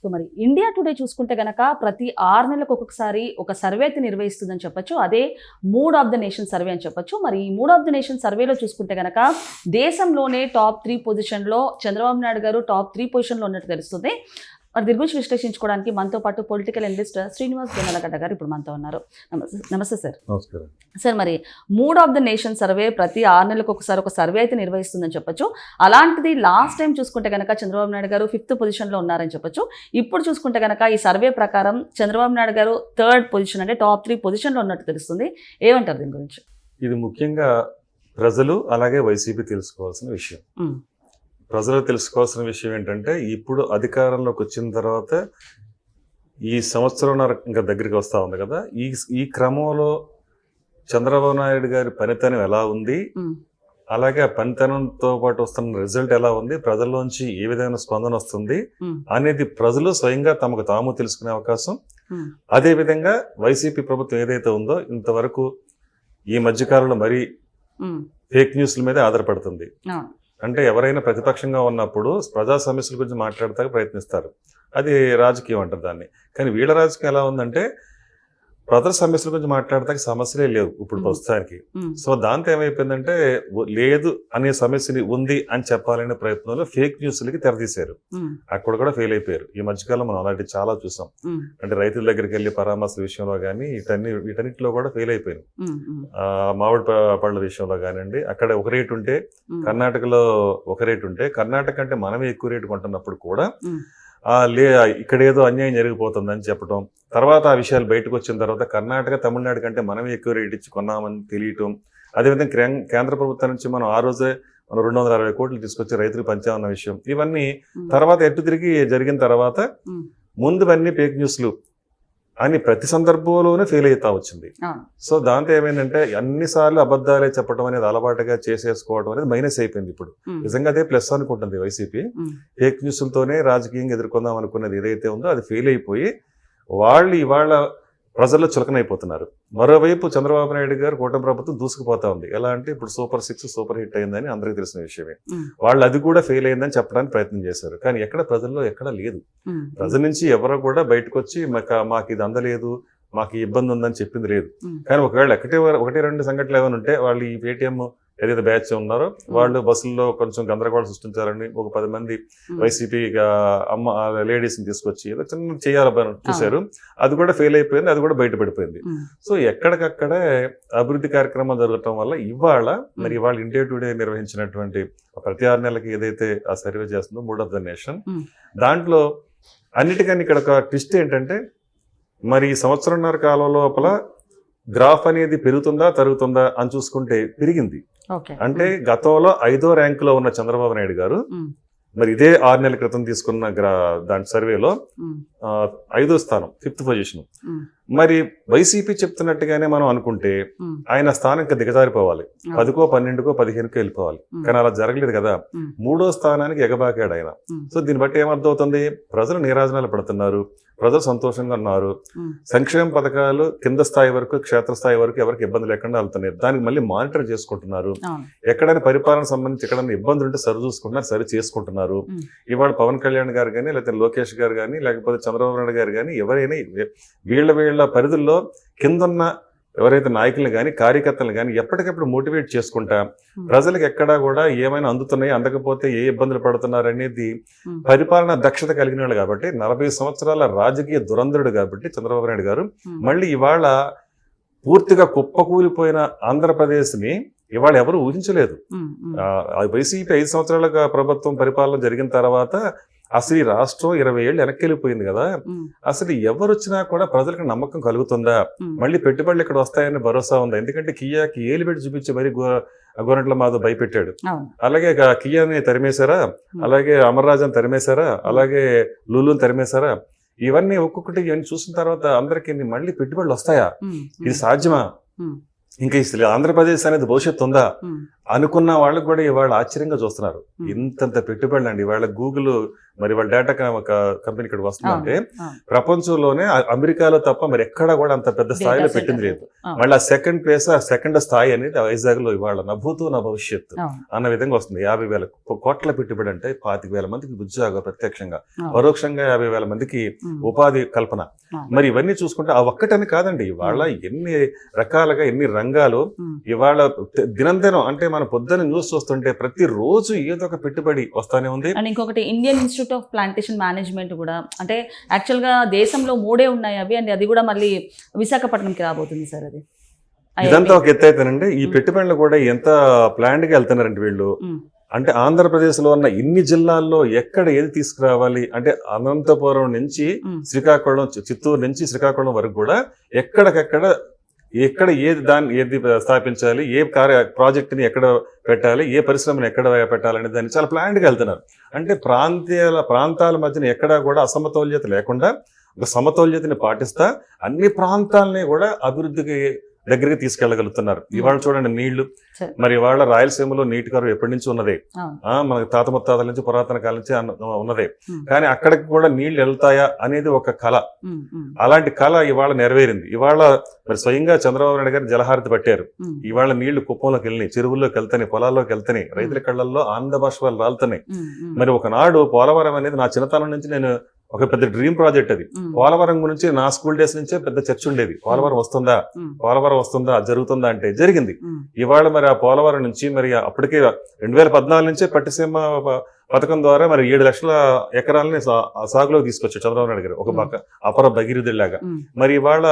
So మరి India today చూసుకుంటే గనక ప్రతి 6 నెలలకు ఒక్కొక్కసారి ఒక సర్వే అయితే నిర్వహిస్తుందని చెప్పొచ్చు. అదే mood of the nation survey అని చెప్పొచ్చు. మరి ఈ మూడ్ ఆఫ్ ద నేషన్ సర్వేలో చూసుకుంటే గనక దేశంలోనే టాప్ 3 పొజిషన్లో చంద్రబాబు నాయుడు గారు టాప్ 3 పొజిషన్లో ఉన్నట్టు తెలుస్తుంది. మరి దీని గురించి విశ్లేషించుకోవడానికి మనతో పాటు పొలిటికల్ అనలిస్ట్ శ్రీనివాస్ జొన్నలగడ్డ గారు ఇప్పుడు మనతో ఉన్నారు. నమస్తే సార్. నమస్కారం సార్. మరి mood of the nation survey ప్రతి 6 నెలలకు ఒకసారి ఒక సర్వే అయితే నిర్వహిస్తుందని చెప్పొచ్చు. అలాంటిది లాస్ట్ టైం చూసుకుంటే కనుక చంద్రబాబు నాయుడు గారు 5th పొజిషన్లో ఉన్నారని చెప్పొచ్చు. ఇప్పుడు చూసుకుంటే కనుక ఈ సర్వే ప్రకారం చంద్రబాబు నాయుడు గారు 3rd పొజిషన్ అంటే టాప్ 3 పొజిషన్లో ఉన్నట్టు తెలుస్తుంది. ఏమంటారు దీని గురించి? ఇది ముఖ్యంగా ప్రజలు అలాగే వైసీపీ తెలుసుకోవాల్సిన విషయం. ప్రజలు తెలుసుకోవాల్సిన విషయం ఏంటంటే ఇప్పుడు అధికారంలోకి వచ్చిన తర్వాత ఈ సంవత్సరంన్నర ఇంకా దగ్గరికి వస్తూ ఉంది కదా, ఈ క్రమంలో చంద్రబాబు నాయుడు గారి పనితనం ఎలా ఉంది, అలాగే ఆ పనితనంతో పాటు వస్తున్న రిజల్ట్ ఎలా ఉంది, ప్రజల్లోంచి ఏ విధమైన స్పందన వస్తుంది అనేది ప్రజలు స్వయంగా తమకు తాము తెలుసుకునే అవకాశం. అదేవిధంగా వైసీపీ ప్రభుత్వం ఏదైతే ఉందో ఇంతవరకు ఈ మధ్యకాలంలో మరీ ఫేక్ న్యూస్ల మీద ఆధారపడుతుంది. అంటే ఎవరైనా ప్రతిపక్షంగా ఉన్నప్పుడు ప్రజా సమస్యల గురించి మాట్లాడతానికి ప్రయత్నిస్తారు, అది రాజకీయం అంటారు దాన్ని. కానీ వీళ్ళ రాజకీయం ఎలా ఉందంటే ప్రజల సమస్యల గురించి మాట్లాడటానికి సమస్యలే లేవు ఇప్పుడు ప్రస్తుతానికి. సో దాంతో ఏమైపోయిందంటే లేదు అనే సమస్యని ఉంది అని చెప్పాలనే ప్రయత్నంలో ఫేక్ న్యూస్లకి తెరదీశారు. అక్కడ కూడా ఫెయిల్ అయిపోయారు. ఈ మధ్యకాలం మనం అలాంటి చాలా చూసాం. అంటే రైతుల దగ్గరికి వెళ్ళి పరామర్శల విషయంలో కానీ వీటన్నిటిలో కూడా ఫెయిల్ అయిపోయారు. మామిడి పళ్ళ విషయంలో కానివ్వండి, అక్కడ ఒక రేటు ఉంటే కర్ణాటకలో ఒక రేటు ఉంటే కర్ణాటక అంటే మనమే ఎక్కువ రేటు కొంటున్నప్పుడు కూడా ఇక్కడ ఏదో అన్యాయం జరిగిపోతుందని చెప్పడం, తర్వాత ఆ విషయాలు బయటకు వచ్చిన తర్వాత కర్ణాటక తమిళనాడు కంటే మనమే ఎక్కువ రేటు ఇచ్చి కొన్నామని తెలియటం. అదేవిధంగా కేంద్ర ప్రభుత్వం నుంచి మనం ఆ రోజే మనం 260 కోట్లు తీసుకొచ్చి రైతులకు పంచామన్న విషయం, ఇవన్నీ తర్వాత ఎట్టు తిరిగి జరిగిన తర్వాత ముందువన్నీ ఫేక్ న్యూస్లు అని ప్రతి సందర్భంలోనే ఫెయిల్ అవుతా వచ్చింది. సో దాంతో ఏమైందంటే అన్నిసార్లు అబద్ధాలే చెప్పడం అనేది అలవాటుగా చేసేసుకోవడం అనేది మైనస్ అయిపోయింది. ఇప్పుడు నిజంగా అదే ప్లస్ అనుకుంటుంది వైసీపీ. ఫేక్ న్యూస్లతోనే రాజకీయంగా ఎదుర్కొందాం అనుకున్నది ఏదైతే ఉందో అది ఫెయిల్ అయిపోయి వాళ్ళు ఇవాళ ప్రజల్లో చులకనైపోతున్నారు. మరోవైపు చంద్రబాబు నాయుడు గారు కూటమి ప్రభుత్వం దూసుకుపోతా ఉంది. ఎలా అంటే ఇప్పుడు సూపర్ 6 సూపర్ హిట్ అయిందని అందరికీ తెలిసిన విషయమే. వాళ్ళు అది కూడా ఫెయిల్ అయిందని చెప్పడానికి ప్రయత్నం చేశారు. కానీ ఎక్కడ ప్రజల్లో ఎక్కడా లేదు. ప్రజల నుంచి ఎవరో కూడా బయటకు వచ్చి మాకు ఇది అందలేదు, మాకు ఇబ్బంది ఉందని చెప్పింది లేదు. కానీ ఒకవేళ 1-2 సంఘటనలు ఏమైనా ఉంటే వాళ్ళు ఈ పేటీఎం ఏదైతే బ్యాచ్ ఉన్నారో వాళ్ళు బస్సుల్లో కొంచెం గందరగోళం సృష్టించారని ఒక 10 మంది వైసీపీ లేడీస్ని తీసుకొచ్చి ఏదో చిన్న చేయాలని చూశారు. అది కూడా ఫెయిల్ అయిపోయింది, అది కూడా బయటపడిపోయింది. సో ఎక్కడికక్కడే అభివృద్ధి కార్యక్రమాలు జరగటం వల్ల ఇవాళ ఇండియా టుడే నిర్వహించినటువంటి ప్రతి 6 నెలలకి ఏదైతే ఆ సర్వే చేస్తుందో మూడ్ ఆఫ్ ద నేషన్, దాంట్లో అన్నిటికన్నా ఇక్కడ ఒక ట్విస్ట్ ఏంటంటే మరి సంవత్సరంన్నర కాలం లోపల గ్రాఫ్ అనేది పెరుగుతుందా తరుగుతుందా అని చూసుకుంటే పెరిగింది. అంటే గతంలో 5వ ర్యాంకులో ఉన్న చంద్రబాబు నాయుడు గారు మరి ఇదే 6 నెలల క్రితం తీసుకున్న దాని సర్వేలో 5వ స్థానం 5th పొజిషన్. మరి వైసీపీ చెప్తున్నట్టుగానే మనం అనుకుంటే ఆయన స్థానం ఇంకా దిగజారిపోవాలి, 10కో 12కో 15కో వెళ్ళిపోవాలి. కానీ అలా జరగలేదు కదా, 3వ స్థానానికి ఎగబాకాడు ఆయన. సో దీన్ని బట్టి ఏమర్థమవుతుంది, ప్రజలు నీరాజనాలు పడుతున్నారు, ప్రజలు సంతోషంగా ఉన్నారు, సంక్షేమ పథకాలు కింద స్థాయి వరకు క్షేత్రస్థాయి వరకు ఎవరికి ఇబ్బంది లేకుండా వెళ్తున్నాయి. దానికి మళ్ళీ మానిటర్ చేసుకుంటున్నారు. ఎక్కడైనా పరిపాలన సంబంధించి ఎక్కడైనా ఇబ్బందులు ఉంటే సరి చూసుకుంటున్నారు, సరి చేసుకుంటున్నారు. ఇవాళ పవన్ కళ్యాణ్ గారు కానీ లేకపోతే లోకేష్ గారు కానీ లేకపోతే చంద్రబాబు నాయుడు గారు కానీ ఎవరైనా వీళ్ళ పరిధుల్లో కిందన్న ఎవరైతే నాయకులను కానీ కార్యకర్తలను కానీ ఎప్పటికప్పుడు మోటివేట్ చేసుకుంటా ప్రజలకు ఎక్కడా కూడా ఏమైనా అందుతున్నాయి, అందకపోతే ఏ ఇబ్బందులు పడుతున్నారు అనేది పరిపాలన దక్షత కలిగిన వాళ్ళు కాబట్టి 40 సంవత్సరాల రాజకీయ దురంధరుడు కాబట్టి చంద్రబాబు నాయుడు గారు మళ్ళీ ఇవాళ పూర్తిగా కుప్పకూలిపోయిన ఆంధ్రప్రదేశ్ని ఇవాళ ఎవరు ఊహించలేదు. వైసీపీ 5 సంవత్సరాలుగా ప్రభుత్వం పరిపాలన జరిగిన తర్వాత అసలు ఈ రాష్ట్రం 20 ఏళ్ళు వెనక్కి వెళ్ళిపోయింది కదా, అసలు ఎవరు వచ్చినా కూడా ప్రజలకు నమ్మకం కలుగుతుందా, మళ్ళీ పెట్టుబడులు ఇక్కడ వస్తాయని భరోసా ఉందా? ఎందుకంటే కియాకి ఏలు పెట్టి చూపించి మరీ గోరంట్ల మాధవ్ భయపెట్టాడు. అలాగే కియాని తరిమేశారా, అలాగే అమర్రాజాని తరిమేశారా, అలాగే లూలుని తరిమేశారా. ఇవన్నీ ఒక్కొక్కటి ఇవన్నీ చూసిన తర్వాత అందరికీ మళ్ళీ పెట్టుబడులు వస్తాయా, ఇది సాధ్యమా, ఇంకా ఇసలు ఆంధ్రప్రదేశ్ అనేది భవిష్యత్తు ఉందా అనుకున్న వాళ్ళకు కూడా ఇవాళ ఆశ్చర్యంగా చూస్తున్నారు. ఇంతంత పెట్టుబడులు అండి. ఇవాళ గూగుల్ మరి వాళ్ళ డేటా ఒక కంపెనీ ఇక్కడ వస్తుందంటే అవును. ప్రపంచంలోనే అమెరికాలో తప్ప మరి ఎక్కడా కూడా అంత పెద్ద స్థాయిలో Data పెట్టింది center. లేదు. అవును. మళ్ళీ ఆ సెకండ్ ప్లేస్, ఆ సెకండ్ స్థాయి అనేది వైజాగ్ లో ఇవాళ నా భూతో నా భవిష్యత్తు అవును. అన్న విధంగా వస్తుంది. 50,000 కోట్ల పెట్టుబడి అంటే 25,000 మందికి ఉద్యోగ ప్రత్యక్షంగా, అవును. పరోక్షంగా 50,000 మందికి ఉమ్. ఉపాధి కల్పన. అవును. మరి ఇవన్నీ చూసుకుంటే ఆ ఒక్కటని కాదండి, ఇవాళ ఎన్ని రకాలుగా ఎన్ని రంగాలు ఉమ్. ఇవాళ దినందినం అంటే మన పొద్దున్న న్యూస్ చూస్తుంటే ప్రతిరోజు ఏదో ఒక పెట్టుబడి వస్తానే ఉంది. అండ్ ఇంకొకటి Indian institute of plantation management కూడా, అంటే యాక్చువల్గా దేశంలో 3 ఉన్నాయి అవి, అండ్ అది కూడా మళ్ళీ విశాఖపట్నంకి రాబోతుంది సార్. అది ఇదంతా ఒక ఎత్తు అయితేనండి, ఈ పెట్టుబడులు కూడా ఎంత ప్లాండ్ గా వెళ్తున్నారంటే వీళ్ళు. ఉమ్. అంటే ఆంధ్రప్రదేశ్లో ఉన్న ఇన్ని జిల్లాల్లో ఎక్కడ ఏది తీసుకురావాలి అంటే అనంతపురం నుంచి ఉమ్. శ్రీకాకుళం, చిత్తూరు నుంచి శ్రీకాకుళం వరకు కూడా ఎక్కడికక్కడ ఏది స్థాపించాలి, ఏ ప్రాజెక్టుని ఎక్కడ పెట్టాలి, ఏ పరిశ్రమను ఎక్కడ పెట్టాలనే దాన్ని చాలా ప్లాన్డ్గా వెళ్తున్నారు. అంటే ప్రాంతాల మధ్యన ఎక్కడా కూడా అసమతౌల్యత లేకుండా ఒక సమతౌల్యతని పాటిస్తా అన్ని ప్రాంతాలని కూడా అభివృద్ధికి దగ్గరికి తీసుకెళ్లగలుగుతున్నారు. ఇవాళ చూడండి నీళ్లు, మరి ఇవాళ రాయలసీమలో నీటి కరువు ఎప్పటి నుంచి ఉన్నదే, మనకి తాత ముత్తాతల నుంచి పురాతన కాలం నుంచి ఉన్నదే. కానీ అక్కడికి కూడా నీళ్లు వెళ్తాయా అనేది ఒక కళ. అలాంటి కళ ఇవాళ నెరవేరింది. ఇవాళ మరి స్వయంగా చంద్రబాబు నాయుడు గారు జలహారతి పట్టారు. ఇవాళ నీళ్లు కుప్పంలోకి వెళ్ళినాయి, చెరువుల్లోకి వెళ్తాయి, పొలాల్లోకి వెళ్తాయి, రైతుల కళ్ళల్లో ఆనంద బాష్పాలు రాలుతున్నాయి. మరి ఒకనాడు పోలవరం అనేది నా చిన్నతనం నుంచి నేను ఒక పెద్ద డ్రీమ్ ప్రాజెక్ట్ అది. పోలవరం గురించి నా స్కూల్ డేస్ నుంచే పెద్ద చర్చ ఉండేది. పోలవరం వస్తుందా జరుగుతుందా అంటే జరిగింది. ఇవాళ మరి ఆ పోలవరం నుంచి మరి అప్పటికే 2014 నుంచే పట్టిసీమ పథకం ద్వారా మరి 7 లక్షల ఎకరాలని సాగులోకి తీసుకొచ్చారు చంద్రబాబు నాయుడు గారు, ఒక పక్క అపర భగీరథుడిలాగా. మరి ఇవాళ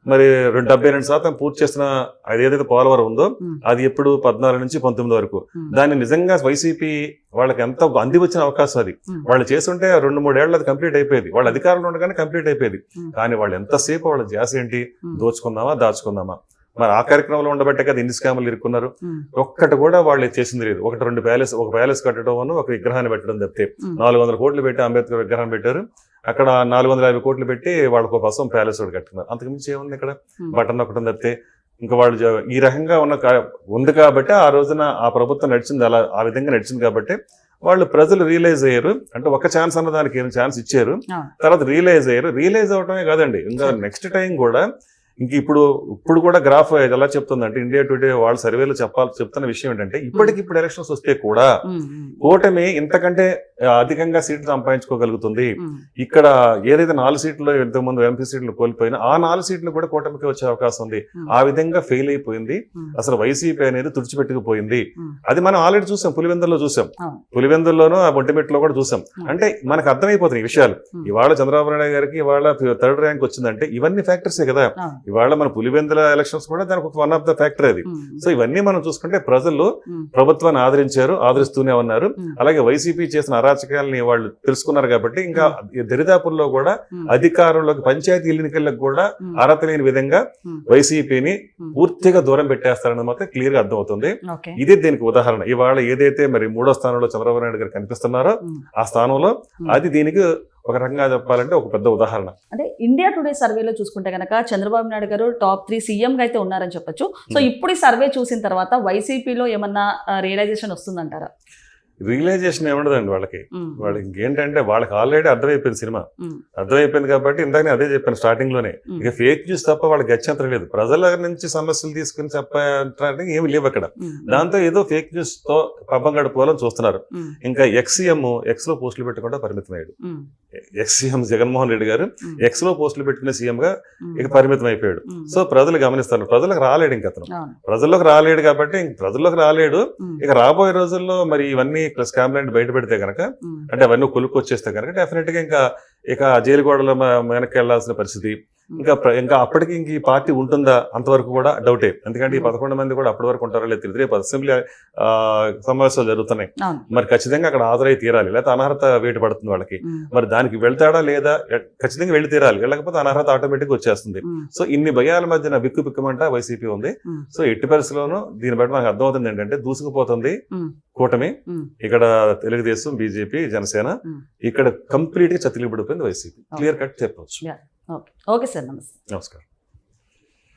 మరి 72% పూర్తి చేసిన అది ఏదైతే పోలవరం ఉందో అది ఎప్పుడు 14 నుంచి 19 వరకు. దాన్ని నిజంగా వైసీపీ వాళ్ళకి ఎంత అంది వచ్చిన అవకాశం అది. వాళ్ళు చేస్తుంటే 2-3 ఏళ్ళు అది కంప్లీట్ అయిపోయేది, వాళ్ళ అధికారంలో ఉండగానే కంప్లీట్ అయిపోయేది. కానీ వాళ్ళు ఎంతసేపు వాళ్ళ ధ్యాస ఏంటి, దోచుకుందామా దాచుకుందామా. మరి ఆ కార్యక్రమంలో ఉండబట్టే కదా ఇన్ని స్కాములు ఇరుక్కున్నారు. ఒక్కటి కూడా వాళ్ళు చేసింది లేదు. ఒక ప్యాలెస్ కట్టడం, ఒక విగ్రహాన్ని పెట్టడం తప్పితే 400 కోట్లు పెట్టి అంబేద్కర్ విగ్రహం పెట్టారు. అక్కడ 450 కోట్లు పెట్టి వాళ్ళకు కోసం ప్యాలెస్ ఒకటి కట్టుకున్నారు. అంతకుమించి ఏముంది ఇక్కడ, బటన్ ఒకటి తప్పితే. ఇంకా వాళ్ళు ఈ రకంగా ఉంది కాబట్టి ఆ రోజున ఆ ప్రభుత్వం నడిచింది, అలా ఆ విధంగా నడిచింది కాబట్టి వాళ్ళు ప్రజలు రియలైజ్ అయ్యారు. అంటే ఒక ఛాన్స్ అన్న దానికి ఛాన్స్ ఇచ్చారు, తర్వాత రియలైజ్ అయ్యారు. రియలైజ్ అవటమే కాదండి, ఇంకా నెక్స్ట్ టైం కూడా ఇంక ఇప్పుడు కూడా గ్రాఫ్ ఎలా చెప్తుందంటే ఇండియా టుడే వాళ్ళ సర్వేలో చెప్తున్న విషయం ఏంటంటే ఇప్పటికిప్పుడు ఎలక్షన్స్ వస్తే కూడా కూటమి ఇంతకంటే అధికంగా సీట్లు సంపాదించుకోగలుగుతుంది. ఇక్కడ ఏదైతే 4 సీట్లు ఇంతకుముందు ఎంపీ సీట్లు కోల్పోయినా ఆ 4 సీట్లు కూడా కూటమికి వచ్చే అవకాశం ఉంది. ఆ విధంగా ఫెయిల్ అయిపోయింది. అసలు వైసీపీ అనేది తుడిచిపెట్టుకుపోయింది. అది మనం ఆల్రెడీ చూసాం, పులివెందుల్లో చూసాం, పులివెందుల్లోనూ ఆ ఒంటిమిట్లో కూడా చూసాం. అంటే మనకు అర్థమైపోతున్నాయి ఈ విషయాలు. ఇవాళ చంద్రబాబు నాయుడు గారికి ఇవాళ 3rd ర్యాంక్ వచ్చిందంటే ఇవన్నీ ఫ్యాక్టర్సే కదా. ఇవాళ మన పులివెందుల ఎలక్షన్స్ కూడా దానికి ఒక వన్ ఆఫ్ ద ఫ్యాక్టర్ అది. సో ఇవన్నీ మనం చూసుకుంటే ప్రజలు ప్రభుత్వాన్ని ఆదరిస్తూనే ఉన్నారు. అలాగే వైసీపీ చేసిన అరాచకాలని వాళ్ళు తెలుసుకున్నారు కాబట్టి ఇంకా దరిదాపుల్లో కూడా అధికారంలోకి పంచాయతీ ఎన్నికలకు కూడా అర్హత లేని విధంగా వైసీపీని పూర్తిగా దూరం పెట్టేస్తారని మాత్రం క్లియర్ గా అర్థమవుతుంది. ఇదే దీనికి ఉదాహరణ. ఇవాళ ఏదైతే మరి 3వ స్థానంలో చంద్రబాబు నాయుడు గారు కనిపిస్తున్నారో ఆ స్థానంలో అది దీనికి ఒక రకంగా చెప్పాలంటే ఒక పెద్ద ఉదాహరణ. అంటే ఇండియా టుడే సర్వేలో చూసుకుంటే కనుక చంద్రబాబు నాయుడు గారు టాప్ 3 సీఎం గా అయితే ఉన్నారని చెప్పొచ్చు. సో ఇప్పుడు ఈ సర్వే చూసిన తర్వాత వైసీపీలో ఏమన్నా రియలైజేషన్ వస్తుందంటారా? రియలైజేషన్ ఏముండదండి వాళ్ళకి ఇంకేంటంటే వాళ్ళకి ఆల్రెడీ అర్థమైపోయింది, సినిమా అర్థమైపోయింది కాబట్టి ఇందాక అదే చెప్పాను స్టార్టింగ్ లోనే. ఇక ఫేక్ న్యూస్ తప్ప వాళ్ళకి గత్యంతరం లేదు. ప్రజల నుంచి సమస్యలు తీసుకుని చెప్పడానికి ఏమి లేవు అక్కడ. దాంతో ఏదో ఫేక్ న్యూస్ తో పబ్బం గడుపుకోవాలని చూస్తున్నారు. ఇంకా ఎక్స్ లో పోస్టులు పెట్టకుండా పరిమితం అయ్యాడు. ఎక్స్-సీఎం జగన్మోహన్ రెడ్డి గారు ఎక్స్ లో పోస్టులు పెట్టిన సీఎం గా ఇక పరిమితం అయిపోయాడు. సో ప్రజలు గమనిస్తారు, ప్రజలకు రాలేడు ఇంక అతను, ప్రజల్లోకి రాలేడు కాబట్టి ప్రజల్లోకి రాలేడు. ఇక రాబోయే రోజుల్లో మరి ఇవన్నీ స్కామ్ ల్యాండ్ బయట పెడితే కనుక, అంటే అవన్నీ కొలుక్కొచ్చేస్తే కనుక డెఫినెట్ గా ఇక జైలు గోడలో వెనక్కి వెళ్లాల్సిన పరిస్థితి. ఇంకా అప్పటికి ఇంక ఈ పార్టీ ఉంటుందా అంతవరకు కూడా డౌటే. ఎందుకంటే ఈ 11 మంది కూడా అప్పటి వరకు ఉంటారో లేదు. రేపు అసెంబ్లీ సమావేశాలు జరుగుతున్నాయి, మరి ఖచ్చితంగా అక్కడ హాజరై తీరాలి, లేకపోతే అనర్హత వేటు పడుతుంది వాళ్ళకి. మరి దానికి వెళ్తాడా లేదా, ఖచ్చితంగా వెళ్ళి తీరాలి, వెళ్ళకపోతే అనర్హత ఆటోమేటిక్ వచ్చేస్తుంది. సో ఇన్ని భయాల మధ్యన బిక్కుమంట వైసీపీ ఉంది. సో ఎట్టి పరిస్థితుల్లోనూ దీన్ని బట్టి మనకు అర్థమవుతుంది ఏంటంటే దూసుకుపోతుంది కూటమి. ఇక్కడ తెలుగుదేశం, బీజేపీ, జనసేన ఇక్కడ కంప్లీట్ గా చతికిలబడిపోయింది వైసీపీ. క్లియర్ కట్ చెప్పవచ్చు. ఓకే సార్, నమస్తే. నమస్కారం.